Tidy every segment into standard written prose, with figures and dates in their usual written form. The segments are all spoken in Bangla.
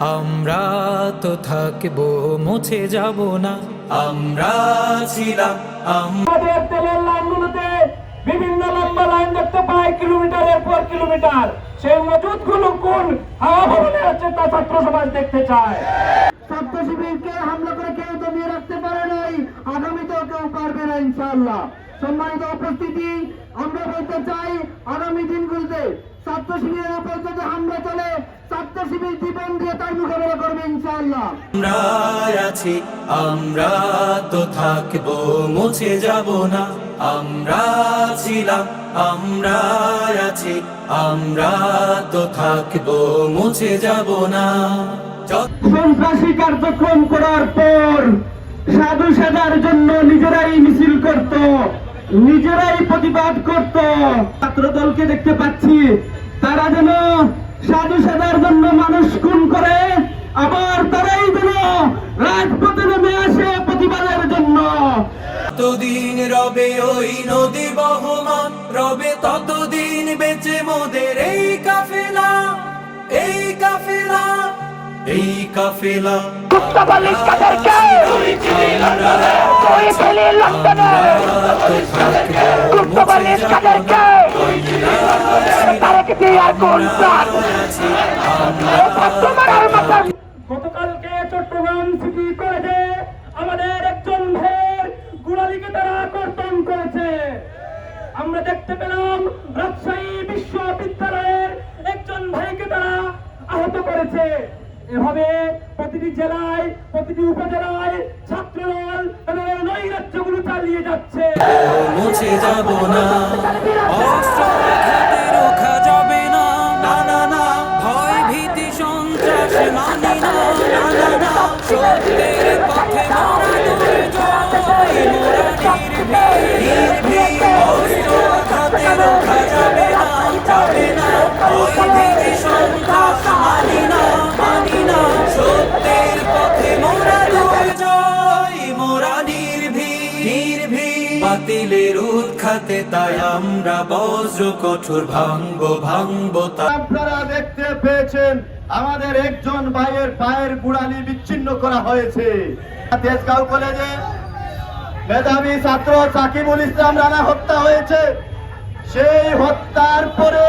আমরা তো থাকবো, মুছে যাব না। আমরা ছিলাম আমাদের তেলের লাইনগুলোতে বিভিন্ন লম্বা লাইন দেখতে পাই, কিলোমিটারের পর কিলোমিটার। সেই মজুদগুলো কোন হাওয়া ভবনে আছে তা ছাত্র সমাজ দেখতে চায়। ছাত্র শিবিরকে হামলা করে কেউ দমিয়ে রাখতে পারে নাই, আগামীতেও কেউ পারবে না ইনশাআল্লাহ। সম্মানিত উপস্থিতি, আমরা বলতে চাই আগামী দিনগুলোতে ছাত্র শিবিরের উপর যদি হামলা চলে, ছাত্র শিবির জীবন দিয়ে তার মোকাবেলা করবে ইনশাআল্লাহ। আমরা আছি, আমরা তো থাকবো, মুছে যাব না। আমরা ছিলাম, আমরা আছি, আমরা তো থাকবো, মুছে যাব না। সন্ত্রাসী কার্যক্রম করার পর সাধু সাজার জন্য নিজেরাই মিছিল করত, নিজেরাই প্রতিবাদ করত। ছাত্র দলকে দেখতে পাচ্ছি তারা যেন সাধু সাজার জন্য মানুষ খুন করে, আবার তারাই যেন রাজপথে নেমে আসে প্রতিবাদের জন্য। ততদিন রবে ওই নদী বহমান, রবে ততদিন বেঁচে মোদের এই কাফেলা, এই কাফেলা, এই কাফেলা। গতকালকে চট্টগ্রাম সিটি কলেজে আমাদের একজন ভাইয়ের গুড়ালিকে তারা কর্তন করেছে। আমরা দেখতে পেলাম রাজশাহী বিশ্ববিদ্যালয়ের একজন ভাইকে তারা আহত করেছে। এভাবে প্রতিটি জেলায়, প্রতিটি উপজেলায় ছাত্রদল তাদের নৈরাজ্যগুলো চালিয়ে যাচ্ছে। মুছে যাব না, অস্ত্র হাতে রোখা যাবে না। না না না, ভয় ভীতি সন্ত্রাস মানি না। না না না, সত্যের পথে মোরা দূরে যাই, মোরা নির্ভীক। অস্ত্র হাতে রোখা যাবে না, যাবে না। ভয় ভীতি সন্ত্রাস মানি না, মানি না। সত্যের পথে মোরা দূরে যাই, মোরা নির্ভীক। বাতিলের উৎখাতে তাই আমরা বজ্র কঠোর ভাঙবো, ভাঙবো। আপনারা দেখতে পেয়েছেন আমাদের একজন ভাইয়ের পায়ের গুড়ালি বিচ্ছিন্ন করা হয়েছে। তেজগাঁও কলেজে মেধাবী ছাত্র সাকিবুল ইসলাম রানা হত্যা হয়েছে। সেই হত্যার পরে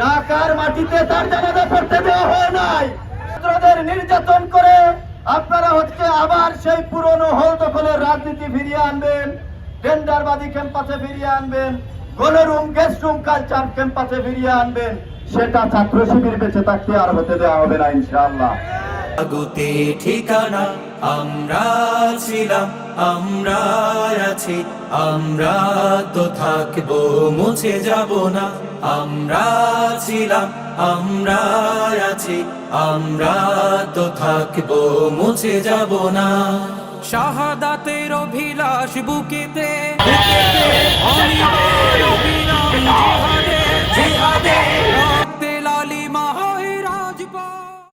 ঢাকার মাটিতে তার জানাজা পড়তে দেওয়া হয় নাই। ছাত্রদের নির্যাতন করে আপনারা হচ্ছে আবার সেই পুরনো হল দখলের রাজনীতি ফিরিয়ে আনবেন, টেন্ডারবাদী ক্যাম্পাসে ফিরিয়ে আনবেন, গণরুম গেস্ট রুম কালচার ক্যাম্পাসে ফিরিয়ে আনবেন। সেটা ছাত্র শিবির বেঁচে থাকতে আর হতে দেওয়া হবে না ইনশাআল্লাহ। আগুতে ঠিকানা আমরা ছিলাম, আমরা আছি, আমরা তো থাকবো, মুছে যাব না। আমরা ছিলাম, আমরা আছি, আমরা তো থাকবো, মুছে যাব না। শাহাদাতের অভিলাষ বুকেতে, অনিবার্য